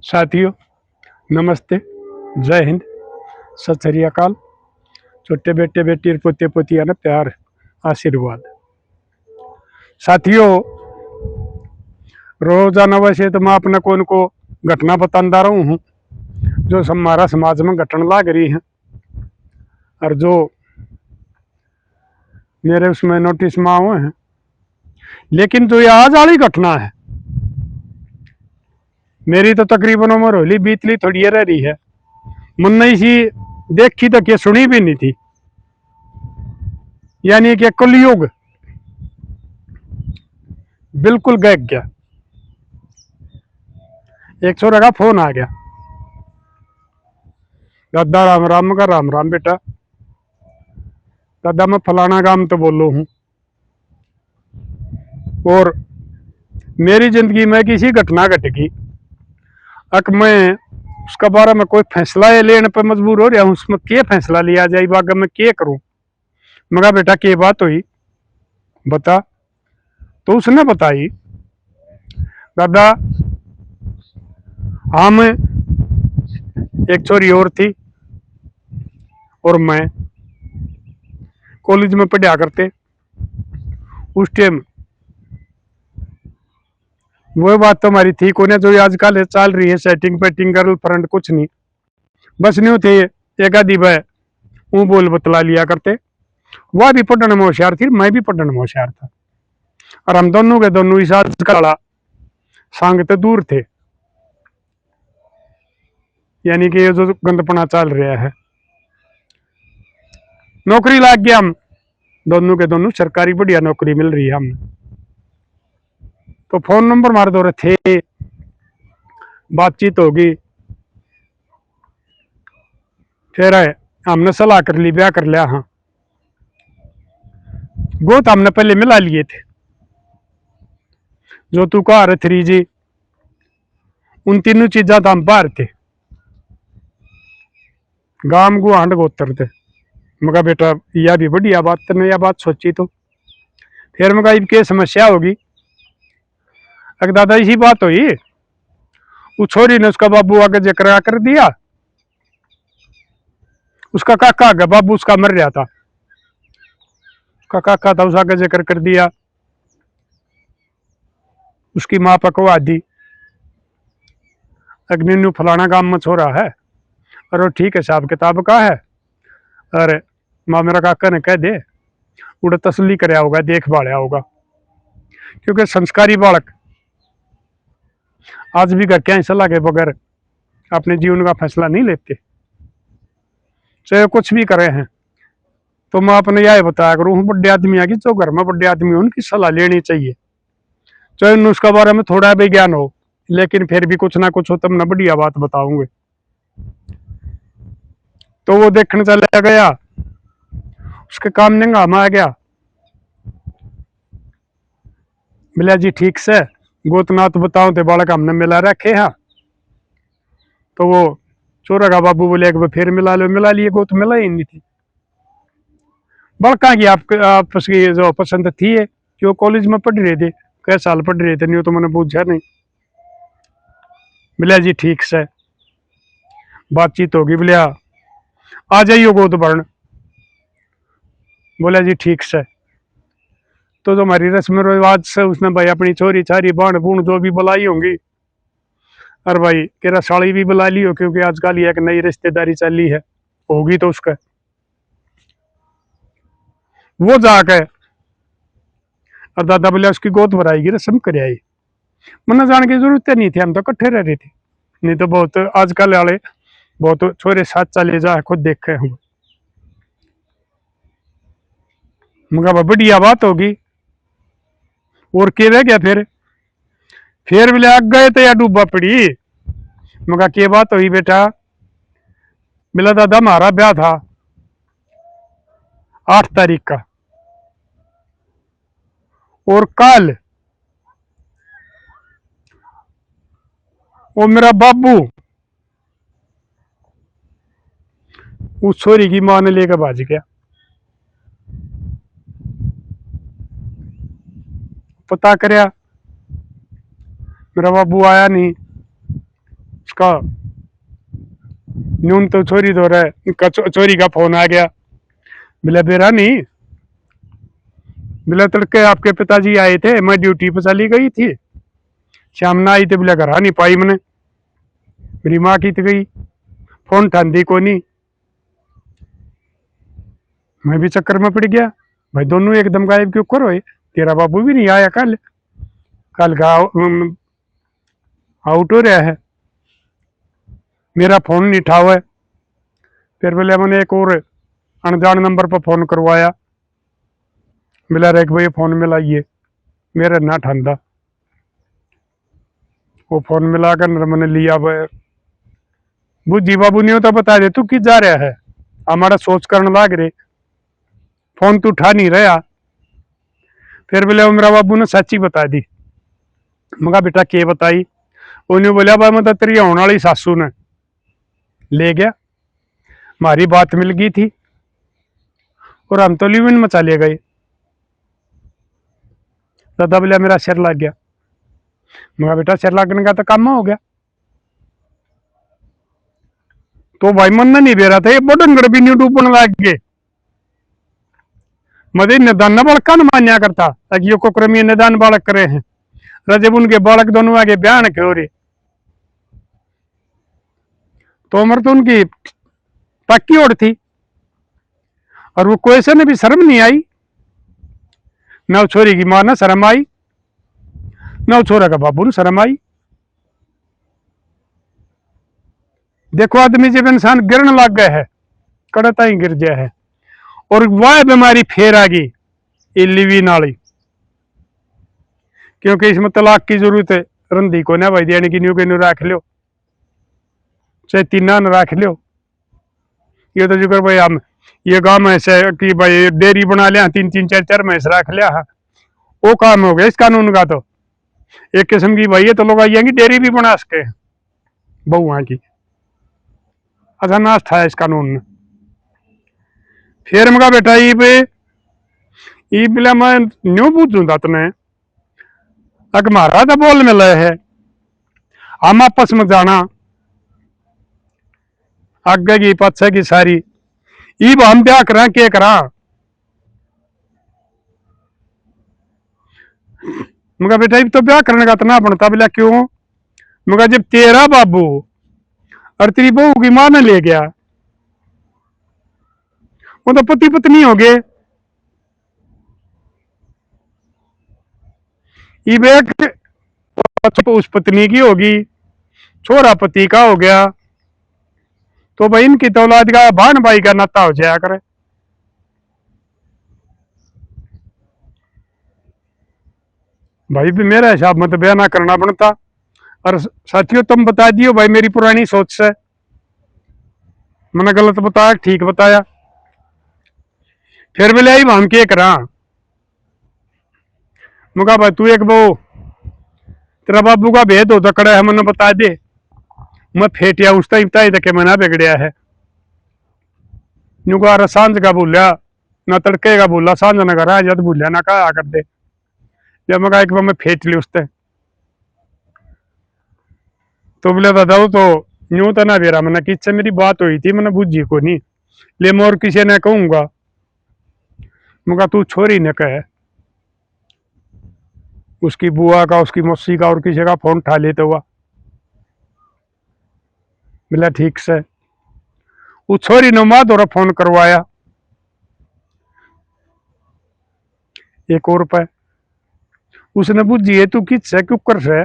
साथियों, नमस्ते, जय हिंद, सत श्री अकाल। छोटे बेटे बेटी और पोते पोतिया ने प्यार आशीर्वाद। साथियों, रोजाना वैसे तो मैं अपने को उनको घटना बताता रहा हूँ जो हमारा समाज में घटना लाग रही है और जो मेरे उसमें नोटिस में हुए हैं। लेकिन जो ये आज वाली घटना है, मेरी तो तकरीबन उम्र होली बीतली थोड़ी रह रही है, मुन्नई सी देखी तो क्या सुनी भी नहीं थी। यानी कि कलयुग बिल्कुल गैक गया। एक छोरा का फोन आ गया, दादा राम राम का राम राम बेटा। दादा मैं फलाना काम तो बोलो हूँ और मेरी जिंदगी में किसी घटना घट गई, अक मैं उसका बारे में कोई फैसला लेने पर मजबूर हो रहा हूँ। उसमें क्या फैसला लिया जाए, बाग मैं क्या करूँ। मगर बेटा क्या बात हुई बता। तो उसने बताई, दादा हम एक छोरी और थी और मैं कॉलेज में पढ़ा करते। उस टाइम वो बात तो हमारी थी कोने जो आजकल चल रही है, सेटिंग पेटिंग गर्ल फ्रेंड कुछ नहीं, बस न्यू थे एक आधी भाई वो बोल बतला लिया करते। वह भी पढ़ने में होशियार थी, मैं भी पढ़ने में होशियार था और हम दोनों के दोनों इस आजकल संग तो दूर थे। यानी कि ये जो गंदपना चल रहा है, नौकरी लाग गया हम दोनों के दोनों, सरकारी बढ़िया नौकरी मिल रही है हमें। तो फोन नंबर मार दो रहे थे, बातचीत होगी, फिर हमने सलाह कर ली, ब्याह कर लिया। हाँ, गोत हमने पहले मिला लिए थे जो तू कहा रहे थ्री जी, उन तीनों चीजा तो हम बाहर थे, गांव गुआंढ गोतर थे। मगा बेटा यह भी बढ़िया बात, तेने यह बात सोची तो फिर मगा इब क्या समस्या होगी। अगर दादा इसी बात हुई, उस छोरी ने उसका बाबू आगे जकरा कर दिया, उसका काका आगे बाबू उसका मर रहा था, उसका काका था, उस आगे जिक्र कर दिया। उसकी माँ पकवा दी, अग्नि फलाना गांव में छोरा है और वो ठीक है हिसाब किताब का है। अरे माँ मेरा काका ने कह दे उड़े तसली कराया होगा, देख भाड़ा होगा, क्योंकि संस्कारी बालक आज भी घर के सलाह के बगैर अपने जीवन का फैसला नहीं लेते, चाहे कुछ भी करे हैं। तो मैं अपने यह बताया करूँ, बड़े आदमी आगे जो घर में बड़े आदमी हो उनकी सलाह लेनी चाहिए, चाहे उन उसका बारे में थोड़ा भी ज्ञान हो, लेकिन फिर भी कुछ ना कुछ हो तब ना बढ़िया बात बताऊंगे। तो वो देखने चला गया, उसके काम नंगा में आ गया, मिला जी ठीक से गोतनाथ बताओ तो बालक हमने मिला रखे हैं। तो वो चोरा का बाबू बोले एक बार फिर मिला लो, मिला लिए, गोत मिला ही नहीं थी। बड़का की आपस की जो पसंद थी है कि वो कॉलेज में पढ़ रहे थे, कई साल पढ़ रहे थे, नहीं तो मैंने पूछा नहीं। मिला जी ठीक से बातचीत होगी, बोलिया आ जाइयो गोद भरण, बोला जी ठीक से। तो जो हमारी रस्म रिवाज से उसने भाई अपनी चोरी चारी बाण बूण जो भी बुलाई होंगी, और भाई तेरा साड़ी भी बुला ली हो, क्योंकि आजकल ये एक नई रिश्तेदारी चली है, होगी तो उसका वो जाके और दादा बोले उसकी गोद भराएगी, रस्म कर आई। मना जाने की जरूरत नहीं थी, हम तो इकट्ठे रह रहे थे, नहीं तो बहुत आजकल वाले बहुत छोरे साथ चले जा, खुद देखे हम। मगर बढ़िया बात होगी और के रह गया फिर भी लग गए तो या डूबा पड़ी। मगर के बात हुई बेटा, मिला दादा हमारा ब्याह था 8 तारीख का, और कल वो मेरा बाबू उस छोरी की मां ने लेकर भाज गया। पता करया, मेरा बाबू आया नहीं, उसका न्यून तो छोरी दो रहा चोरी का फोन आ गया। बोला बेरा नहीं, बोला तड़के आपके पिताजी आए थे, मैं ड्यूटी पर चली गई थी, शाम ना आई थे, बोला घर आ नहीं पाई मैंने, मेरी माँ की तो गई, फोन ठांदी को नहीं। मैं भी चक्कर में पड़ गया, भाई दोनों एकदम गायब क्यों करो, तेरा बाबू भी नहीं आया, कल कल का आउट हो रहा है, मेरा फोन नहीं उठा हुआ है। फिर बोले मैंने एक और अनजान नंबर पर फोन करवाया, मिला रहे भाई फोन मिलाइए, मेरा ना ठंडा, वो फोन मिलाकर मैंने लिया। बुद्धि बाबू ने तो बता दे तू कि जा रहा है, हमारा सोच करने लाग रहे, फोन तो उठा नहीं रहा। फिर बोले मेरा बाबू ने सच्ची बता दी। मगा बेटा के बताई, उन्हें बोलिया भाई मैं तो तेरी आने वाली सासू ने ले गया, हमारी बात मिल गई थी और हम तो लिविन में चले गए। दादा बोलिया मेरा सिर लग गया। मगा बेटा सिर लगने का तो काम हो गया, तो भाई मन नहीं बेरा था, ये बड़ंगड़ भी नहीं डूबने लग गए। मदे निदान बालक न मान्या करता ताकि यो कोक्रमी निदान बालक करे हैं, जब उनके बालक दोनों आगे बयान के हो रहे, तो उम्र तो उनकी पक्की ओर थी, और वो कोई से ने भी शर्म नहीं आई, न छोरी की मां ने शर्म आई, न छोरा का बाबू ने शर्म आई। देखो आदमी जब इंसान गिरने लग गया है, कड़ता ही गिर गया है, और वह बीमारी फिर आ गई लिविन वाली, क्योंकि इसमें तलाक की जरूरत है, रंधी को ना भाई देने की न्यू के न्यू रख लो, चाहे तीना न रख लो। ये तो जो भाई हम ये गांव में से कि भाई डेयरी बना लिया, तीन तीन चार चार भैंस रख लिया, वो काम हो गया इस कानून का। तो एक किस्म की भाई ये तो लोग आइएंगे डेयरी भी बना सके बहुआ की, अच्छा नाश था इस कानून ने। फिर मगा बेटा ये बिला मैं न्यू पूछू था तने, अग मारा तो बोल मिले है, हम आपस में जाना आगे की पीछे की सारी, ईब हम ब्याह करा के करा। मगर बेटा तो ब्याह करने का इतना बनता, बोला क्यों? मगर जब तेरा बाबू और तेरी बहू की मां ने ले गया, वो तो पति पत्नी हो गए, ये बेट उस पत्नी की होगी, छोरा पति का हो गया, तो भाई इनकी तो औलाद का भान भाई का नाता हो जाया करे। भाई भी मेरा हिसाब में तो ब्याह ना करना बनता। और साथियों तुम बता दियो भाई मेरी पुरानी सोच से, मैंने गलत बताया ठीक बताया। फिर बोले हम के करा, मुका भाई तू एक वो तेरा बाबू का भेद होता कड़ा है, मैंने बता दे, मैं फेटिया उस टाइम तक मना बिगड़िया है। नुका सांझ का भूलिया ना तड़के का भूला, सांझ ना करा जब भूलिया ना कहा कर दे, जब मैं एक बार मैं फेंच ली उसते, तो बोले दादा वो तो यूं तो ना बेरा, मैंने किससे मेरी बात हुई थी, मैंने बुझी को नहीं ले, मैं और किसी ने कहूंगा। मुका तू छोरी ने कहे, उसकी बुआ का उसकी मौसी का और किसी का फोन उठा लेते हुआ, बोला ठीक से। वो छोरी ने माँ दौरा फोन करवाया एक और पे, उसने बुझी है तू किस से क्यों कर से,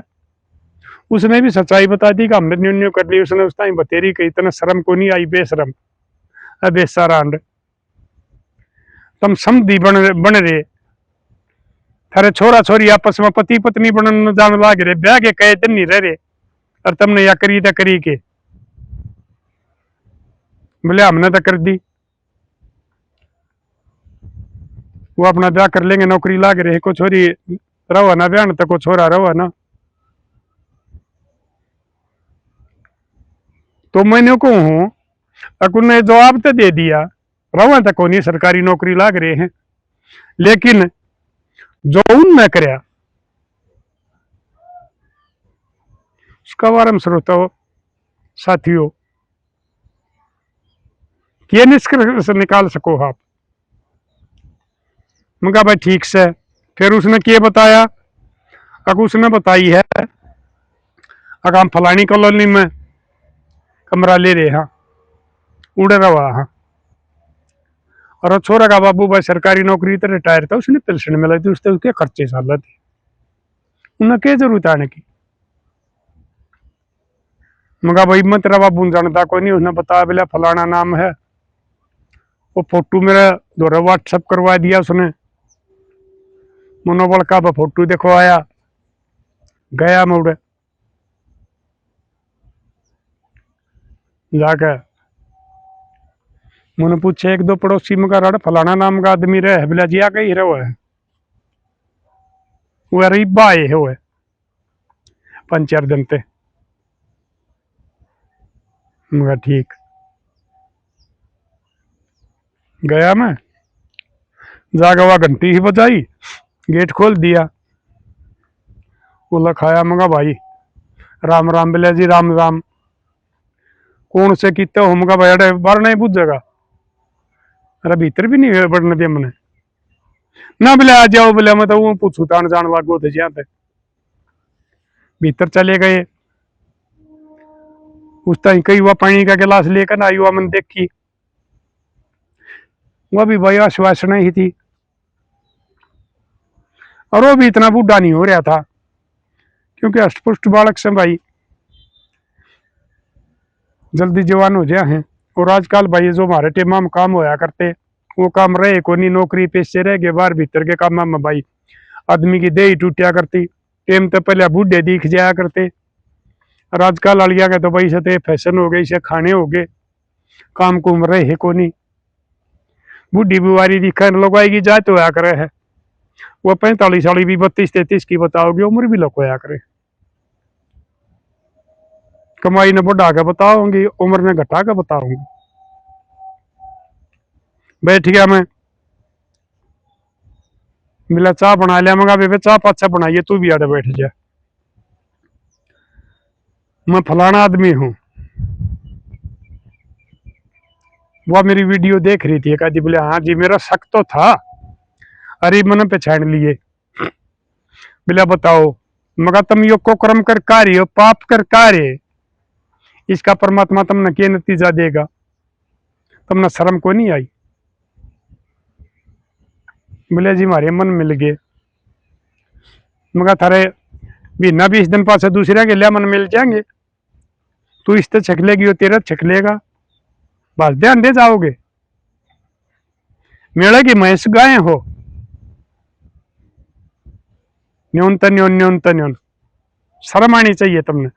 उसने भी सच्चाई बता दी कि हमने न्यू न्यू कर ली। उसने उस टाइम बतेरी कही इतना शर्म को नहीं आई, बेशरम बेसारांड, तुम समधी बन रहे, थारे छोरा छोरी आपस में पति पत्नी बनने जान लाग रहे, ब्याह के कहे दिन नहीं रह रहे, और तुमने या करी तो करी के, बोले हमने तो कर दी, वो अपना ब्याह कर लेंगे, नौकरी लाग रहे, को छोरी रहो ना ब्याह तो को छोरा रहो ना। तो मैंने को हूं अकुन ने जवाब तो दे दिया, रहो तो को नहीं सरकारी नौकरी लाग रहे हैं, लेकिन जो उनने कराया उसका बारे में श्रोता हो साथियों, ये निष्कर्ष निकाल सको आप। मैं कहा भाई ठीक से। फिर उसने क्या बताया, अगर उसने बताई है अगर हम फलानी कॉलोनी में कमरा ले रहे हैं, उड़ रहा हाँ, और छोरा का बाबू भाई सरकारी नौकरी तो रिटायर था, उसने पेंशन मिला थी, उसके खर्चे साल थे, उन्हें क्या जरूरत आने की। मगा भाई मैं तेरा बाबू जानता कोई नहीं, उसने बताया बोला फलाना नाम है, वो फोटो मेरा दोहरा व्हाट्सएप करवा दिया उसने, मनोबल का फोटो दिखवाया, गया मैं उड़े जाकर मैंने पूछे एक दो पड़ोसी में रड़ फलाना नाम का आदमी रहे बोला जी आ गई रहो है, वो रीबा आए हो 5-4 दिन ते। मगर ठीक गया मैं, जाकर वह घंटी ही बजाई, गेट खोल दिया, वो लखाया। मगा भाई राम राम बोले जी राम राम, कौन से किते हो? मगा भाई अरे बाहर नहीं पूछेगा, अरे भीतर भी नहीं बढ़ने दिया मैंने ना, बोले आ जाओ, बोले मैं तो वो पूछू तान जान लागो थे यहाँ पे। भीतर चले गए, उस टाइम कई हुआ पानी का गिलास लेकर आई हुआ, मैंने देखी वह भी भाई आश्वासन ही थी, और वो भी इतना बूढ़ा नहीं हो रहा था, क्योंकि अष्टपुष्ट बालक से भाई जल्दी जवान हो जाए हैं। और आजकल भाई जो हमारे टेमा में काम होया करते, वो काम रहे को नहीं, नौकरी पेशे रह गए, बाहर भीतर के काम में भाई आदमी की देह टूटिया करती, टेम तो पहले बूढ़े दिख जाया करते, और आजकल अलिया के तो भाई से फैशन हो गई, से खाने हो गए, काम कुम रहे को नहीं, बूढ़ी बीमारी दिखने लोग आएगी जाए तो होया करे है, वो 45 साल भी 32-33 की बताओगे, उम्र भी लोग होया करे, कमाई ने बढ़ा के बताऊंगी, उम्र ने घटा के बताऊंगी। बैठ गया मैं, मिला चाह बना लिया, मगा बेबे चाह पाछा बनाइए, तू भी आड़े बैठ जा, मैं फलाना आदमी हूँ। वह मेरी वीडियो देख रही थी, कहती बोले हाँ जी मेरा शक तो था, अरे मैंने पहचान लिए, बोला बताओ। मगा तुम यो को कर्म कर कार्य हो, पाप कर कार्य, इसका परमात्मा तुमने क्या नतीजा देगा, तुमने शर्म को नहीं आई? बोले जी हमारे मन मिल गए। मगा थारे महीना 20 दिन पास दूसरे के लिया मन मिल जाएंगे, तू इस छक लेगी, वो तेरा छक लेगा, बस ध्यान दे जाओगे, मेले की मैंस गाय हो, न्यूनतम न्यून शर्म आनी चाहिए तुमने।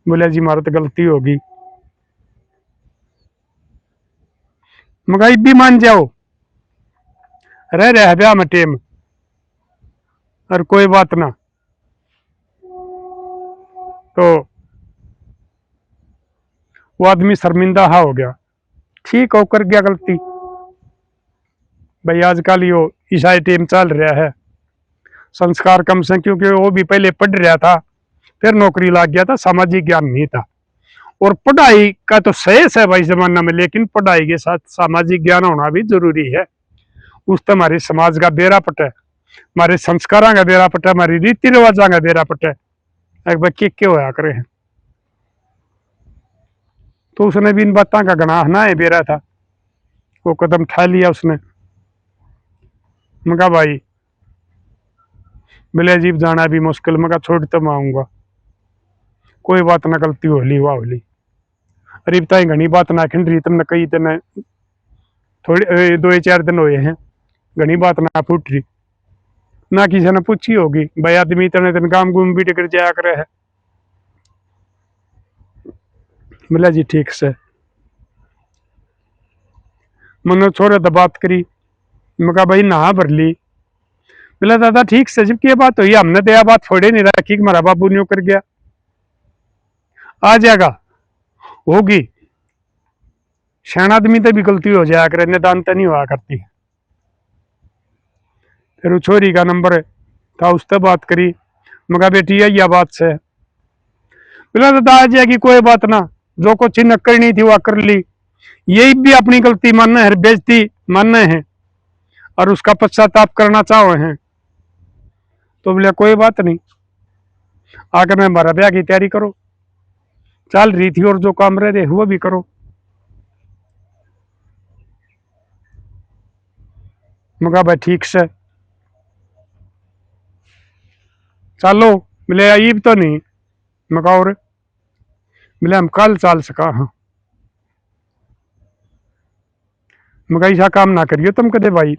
बोले जी मारो तो गलती होगी। मगा भी मान जाओ, रह रहा ब्याह में टेम, और कोई बात ना, तो वो आदमी शर्मिंदा हा हो गया, ठीक होकर गया गलती भाई। आजकल यो ईसाई टेम चल रहा है, संस्कार कम से, क्योंकि वो भी पहले पढ़ रहा था, फिर नौकरी लग गया था, सामाजिक ज्ञान नहीं था। और पढ़ाई का तो शेष है भाई जमाना में, लेकिन पढ़ाई के साथ सामाजिक ज्ञान होना भी जरूरी है। उस तो हमारे समाज का बेड़ा पट है, हमारे संस्कारों का बेड़ा पट है, हमारी रीति रिवाजा का बेड़ा पट है, एक बार क्या होया करे हैं। तो उसने भी इन बातों का गनाह ना है बेरा था, वो कदम उठा लिया उसने। मगा भाई मिले जीप जाना भी मुश्किल, मगा छोड़ तो मैं आऊंगा, कोई बात ना, गलती होली वाह होली, अरे बताई घनी बात ना खिंड तुमने कई दिन, थोड़ी 2-4 दिन हुए हैं, घनी बात ना फूट रही, ना किसी ने पूछी होगी भाई, आदमी इतने दिन काम गुम भी टिकट जाया करे है। मिला जी ठीक से, मैंने छोरे तो बात करी, मैं कहा भाई नहा भर ली, बोला दादा ठीक से जब की बात हुई, हमने तो यह बात छोड़े नहीं रखी कि हमारा बाबू न्यू कर गया, आ जाएगा होगी, शैन आदमी तो भी गलती हो जाया करे, निदान तो नहीं हुआ करती। फिर वो छोरी का नंबर था, उससे बात करी, मगा बेटी यह बात से, बोला दादा आ जाएगी कोई बात ना, जो कुछ न करनी थी वह कर ली, यही भी अपनी गलती मानना है, बेइज्जती मानना है और उसका पश्चाताप करना चाहो हैं। तो बोले कोई बात नहीं, आगे मैं हमारा ब्याह की तैयारी करो, चल रही थी और जो काम रह रहे वो भी करो। मैं कहा भाई ठीक से चलो। बोले ईब तो नहीं। मैं कहा और बोले हम कल चल सका। हाँ मैं कहा ऐसा काम ना करियो तुम कदे भाई,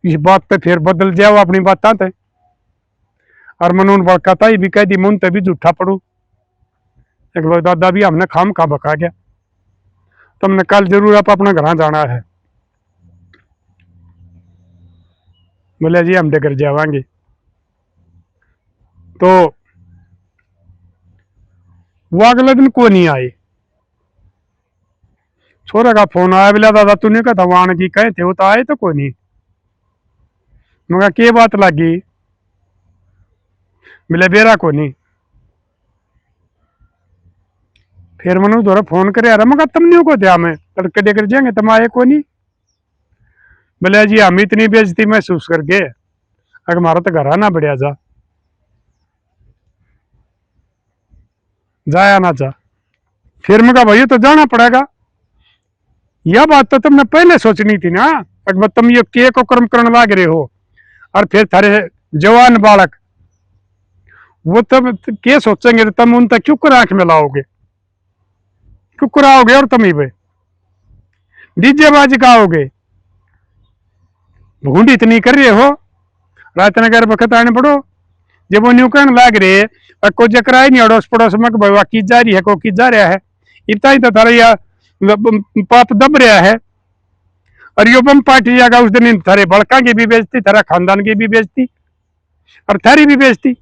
इस बात पे फिर बदल जाओ अपनी बात थे। और मनून बड़काता ही भी कह दी मुन तभी झूठा पड़ू। एक बार दादा भी हमने खाम खा बका गया, तुमने कल जरूर आप अपना घर जाना है। बोले जी हम घर जावांगे। तो वो अगले दिन को नहीं आए। छोरे का फोन आया, बोला दादा तूने कहा वाण की कहे थे, वो तो आए तो को नहीं। मैं के बात लगी। बोले बेरा को नहीं। फिर मैंने दोरा फोन करे यार, मैं तुमने को दिया मैं तड़के देकर जाएंगे, तुम आए को नहीं। बोले जी हम इतनी बेइज्जती महसूस कर गए, अगर हमारा तो घर आना बढ़िया जाया ना जा। फिर मैं कहा भाई तो जाना पड़ेगा, यह बात तो तुमने पहले सोचनी थी ना। अगर तुम ये के को कर्म करने लाग रहे हो और फिर थारे जवान बालक वो तुम के सोचेंगे, तुम उन तक क्यों आंख में लाओगे, क्यों कराओगे और तुम ही पे डीजेबाजी गाओगे। भूड इतनी कर रहे हो, रात नगर वक्त आने पड़ो। जब वो न्यू कहने लाग रहे को जकरा ही नहीं अड़ोस पड़ोस में भाई की जा रही है को की जा रहा है, इतना ही तो थारा या पाप दब रहा है। और यो बम पार्टी जाएगा उस दिन थारे बड़का की भी बेचती, थारा खानदान की भी बेचती और थारी भी बेचती।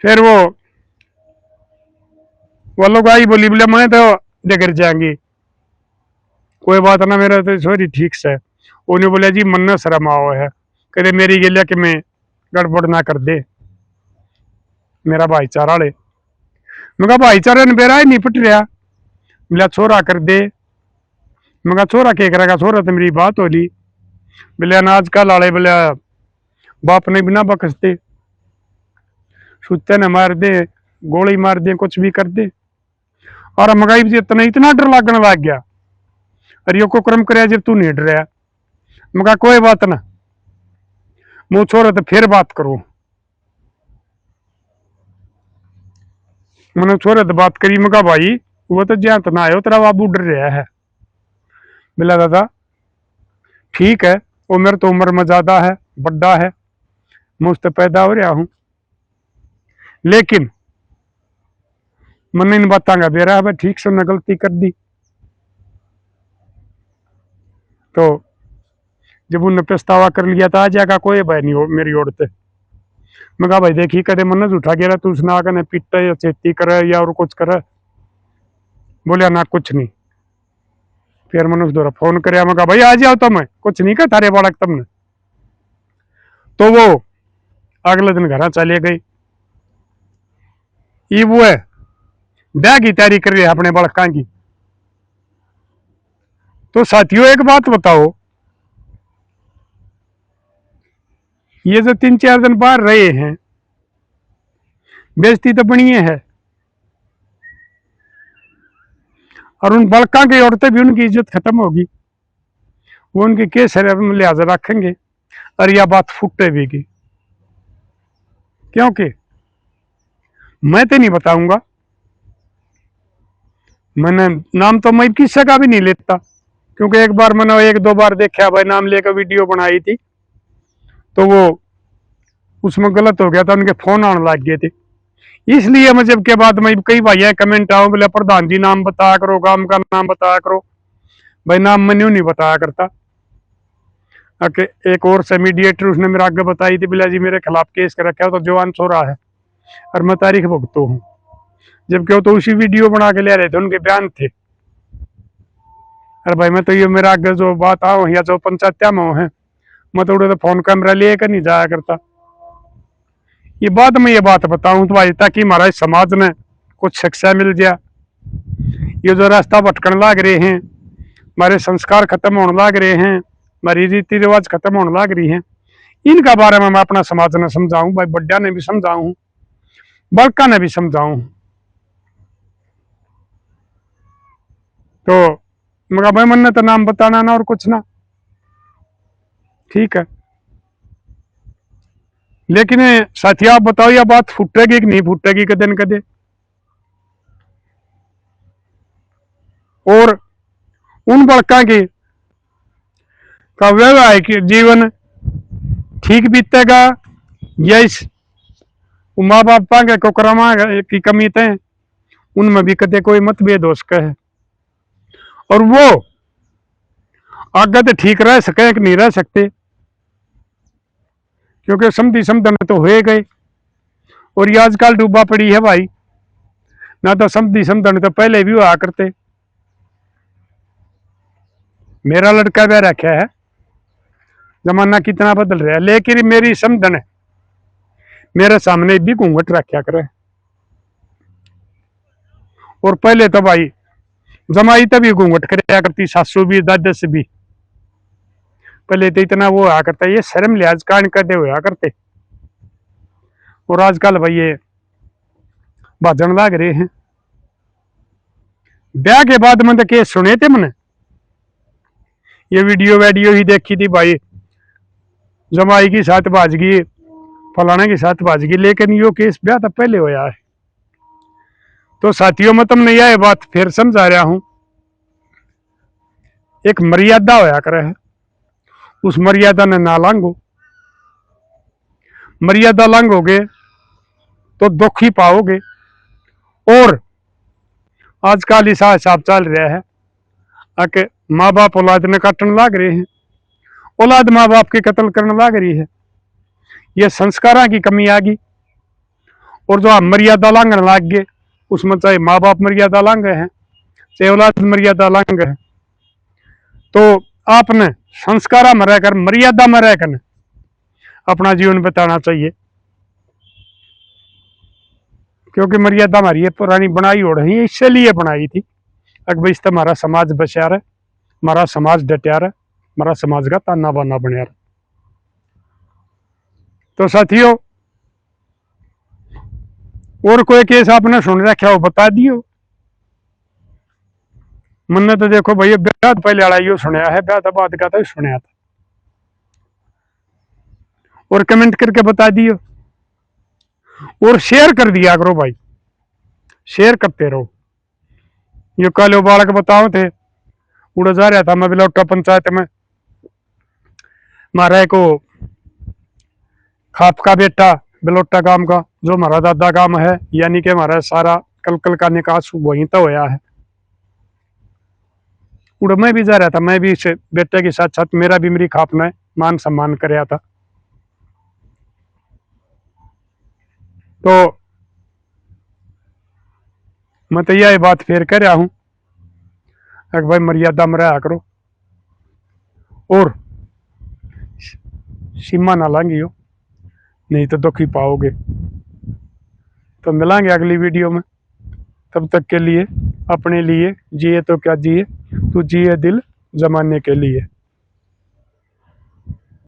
फिर वो लोग आई बोली बोले मैं तो देकर जाएंगी, कोई बात ना मेरा तो सॉरी ठीक से। उन्हें बोले जी मन न शर्म आओ है, कहते मेरी गलिया कि मैं गड़बड़ ना कर दे मेरा भाईचारा ले। मैं कहा भाईचारा ने बेरा ही नहीं पट रहा। बोला छोरा कर दे। मैं कहा छोरा क्या करेगा, छोरा तो मेरी बात हो ली। बोले अनाज का लाड़े, बोले बाप ने बिना बकसते, सुते ने मार दे, गोली मार दे, कुछ भी कर दे। और महंगाई भी इतना डर लगने लग गया, अरे यो को क्रम कर जब तू नहीं डर। मैं कहा कोई बात ना, मुँह छोड़ो तो फिर बात करो। मैंने छोरे तो बात करी। मैं कहा भाई वो तो ज्यादा ना आयो, तेरा बाबू डर रहा है। बोला दादा ठीक है, वो मेरे तो उम्र में ज्यादा है, बड़ा है, मुझ तो पैदा हो रहा हूं, लेकिन मन इन बताऊंगा बेरा है ठीक से उन्हें गलती कर दी। तो जब उन्हें पछतावा कर लिया तो आ जाएगा कोई भाई नहीं हो मेरी ओर से। मैं कहा भाई देखी कदे मन उठा गया तू सुना कर पीटा या चेती करे या और कुछ करे। बोलिया ना कुछ नहीं। फिर मैंने उस दौरा फोन कर, मैं कहा भाई आ जाओ तुम, कुछ नहीं कर थारे बालक तुमने। तो वो अगले दिन घर चले गई। ये वो है ब्याह की तैयारी कर रही है अपने बालका की। तो साथियों एक बात बताओ, ये जो 3-4 दिन बाहर रहे हैं, बेइज्जती तो बनी है और उन बड़का की औरतें भी उनकी इज्जत खत्म होगी, वो उनके केस लिहाज रखेंगे और यह बात फुटे भी की। क्योंकि मैं तो नहीं बताऊंगा, मैंने नाम तो मैं किसी का भी नहीं लेता, क्योंकि एक बार मैंने 1-2 बार देखा भाई नाम लेकर वीडियो बनाई थी तो वो उसमें गलत हो गया था, उनके फोन आने लग गए थे। इसलिए मैं जब के बाद मैं कई भाई कमेंट आओ बोले प्रधान जी नाम बताया करो, गांव का नाम बताया करो। भाई नाम मैंने नहीं बताया करता। एक और से मीडिएटर उसने मेरे आगे बताई थी, बोला जी मेरे खिलाफ केस कर रखा है तो जवान छोरा है और मैं तारीख भुगतो हूँ, जबकि वो तो उसी वीडियो बना के ले रहे थे, उनके बयान थे। अरे भाई मैं तो ये मेरा आगे जो बात आओ या जो पंचायत में है, मैं तो उड़े तो फोन कैमरा लेकर नहीं जाया करता। ये बाद में ये बात बताऊं तो भाई, ताकि हमारा इस समाज में कुछ शिक्षा मिल जाए। ये जो रास्ता भटकन लाग रहे हैं, हमारे संस्कार खत्म होने लाग रहे हैं, हमारी रीति रिवाज खत्म होने लाग रही हैं, इनका बारे में मैं अपना समाज ने समझाऊं भाई, बड्डा ने भी समझाऊं, बड़का ने भी समझाऊं। तो मगर भाई मन ने तो नाम बताना ना और कुछ ना, ठीक है। लेकिन साथी आप बताओ, यह बात फूटेगी कि नहीं फूटेगी कदे न कदे? और उन बड़का के का वैवाहिक जीवन ठीक बीतेगा या इस माँ बापा के कुकरमा की कमी थे, उनमें भी कदे कोई मतभेद हो सके है, और वो आगे तो ठीक रह सके कि नहीं रह सकते, क्योंकि समझी समझन तो हो गए। और ये आजकल डूबा पड़ी है भाई, ना तो समझी समझन तो पहले भी हुआ करते। मेरा लड़का भी रखा है, जमाना कितना बदल रहा है, लेकिन मेरी समझन मेरे सामने भी घूंघट रखा करे। और पहले तो भाई जमाई तभी घूंघट कराया करती, सासू भी दादस भी, पहले तो इतना वो हुआ करता, ये शर्म लिहाज कान करते हुआ करते। और आजकल भाई ये भाजन लाग रहे हैं। ब्याह के बाद मैंने केस सुने थे, मैंने ये वीडियो ही देखी थी भाई, जमाई की साथ भाज गई, फलाने की साथ भाज गई, लेकिन यो केस ब्याह तो पहले होया है। तो साथियों में तुमने यह बात फिर समझा रहा हूं, एक मर्यादा होया करे है, उस मर्यादा ने ना लांघो। मर्यादा लांघोगे तो दुख ही पाओगे। और आजकल ऐसा हिसाब चल रहा है कि माँ बाप औलाद ने काटने लाग रहे हैं, औलाद माँ बाप के कत्ल करने लाग रही है। ये संस्कारों की कमी आ गई। और जो आप मर्यादा लांघने लाग गए, उसमें चाहे माँ बाप मर्यादा लांघे हैं, चाहे औलाद मर्यादा लांघे हैं, तो आपने संस्कारा में रहकर, मर्यादा में रहकर अपना जीवन बिताना चाहिए। क्योंकि मर्यादा हमारी ये पुरानी बनाई हो रही है, इसलिए बनाई थी अकबर, इस हमारा समाज बचा रहे, हमारा समाज डटा रहे, हमारा समाज का ताना बाना बना रहे। तो साथियों, और कोई केस आपने सुन रखा हो बता दियो। मैंने तो देखो भैया ब्याह पहले वाला यो सुनया है, ब्याह बाद का तो सुनया था। और कमेंट करके बता दियो, और शेयर कर दिया करो भाई, शेयर करते रहो। ये कल बालक बताओ थे, उड़ा जा रहा था मैं बिलौटा पंचायत में, मारा को खाप का बेटा बिलौटा गांव का, जो हमारा दादा गांव है, यानी कि हमारा सारा कल का निकास वहीं तो होया है। उड़ मैं भी जा रहा था, मैं भी इस बेटे के साथ साथ, मेरा भी मेरी खाप ने मान सम्मान कराया था। तो मैं तो यह बात फेर कर रहा हूं कि भाई मर्यादा में रहा करो, और सीमा ना लांघियो, नहीं तो दुख ही पाओगे। तो मिलांगे अगली वीडियो में, तब तक के लिए अपने लिए जिए तो क्या जिए, तू जिए दिल जमाने के लिए।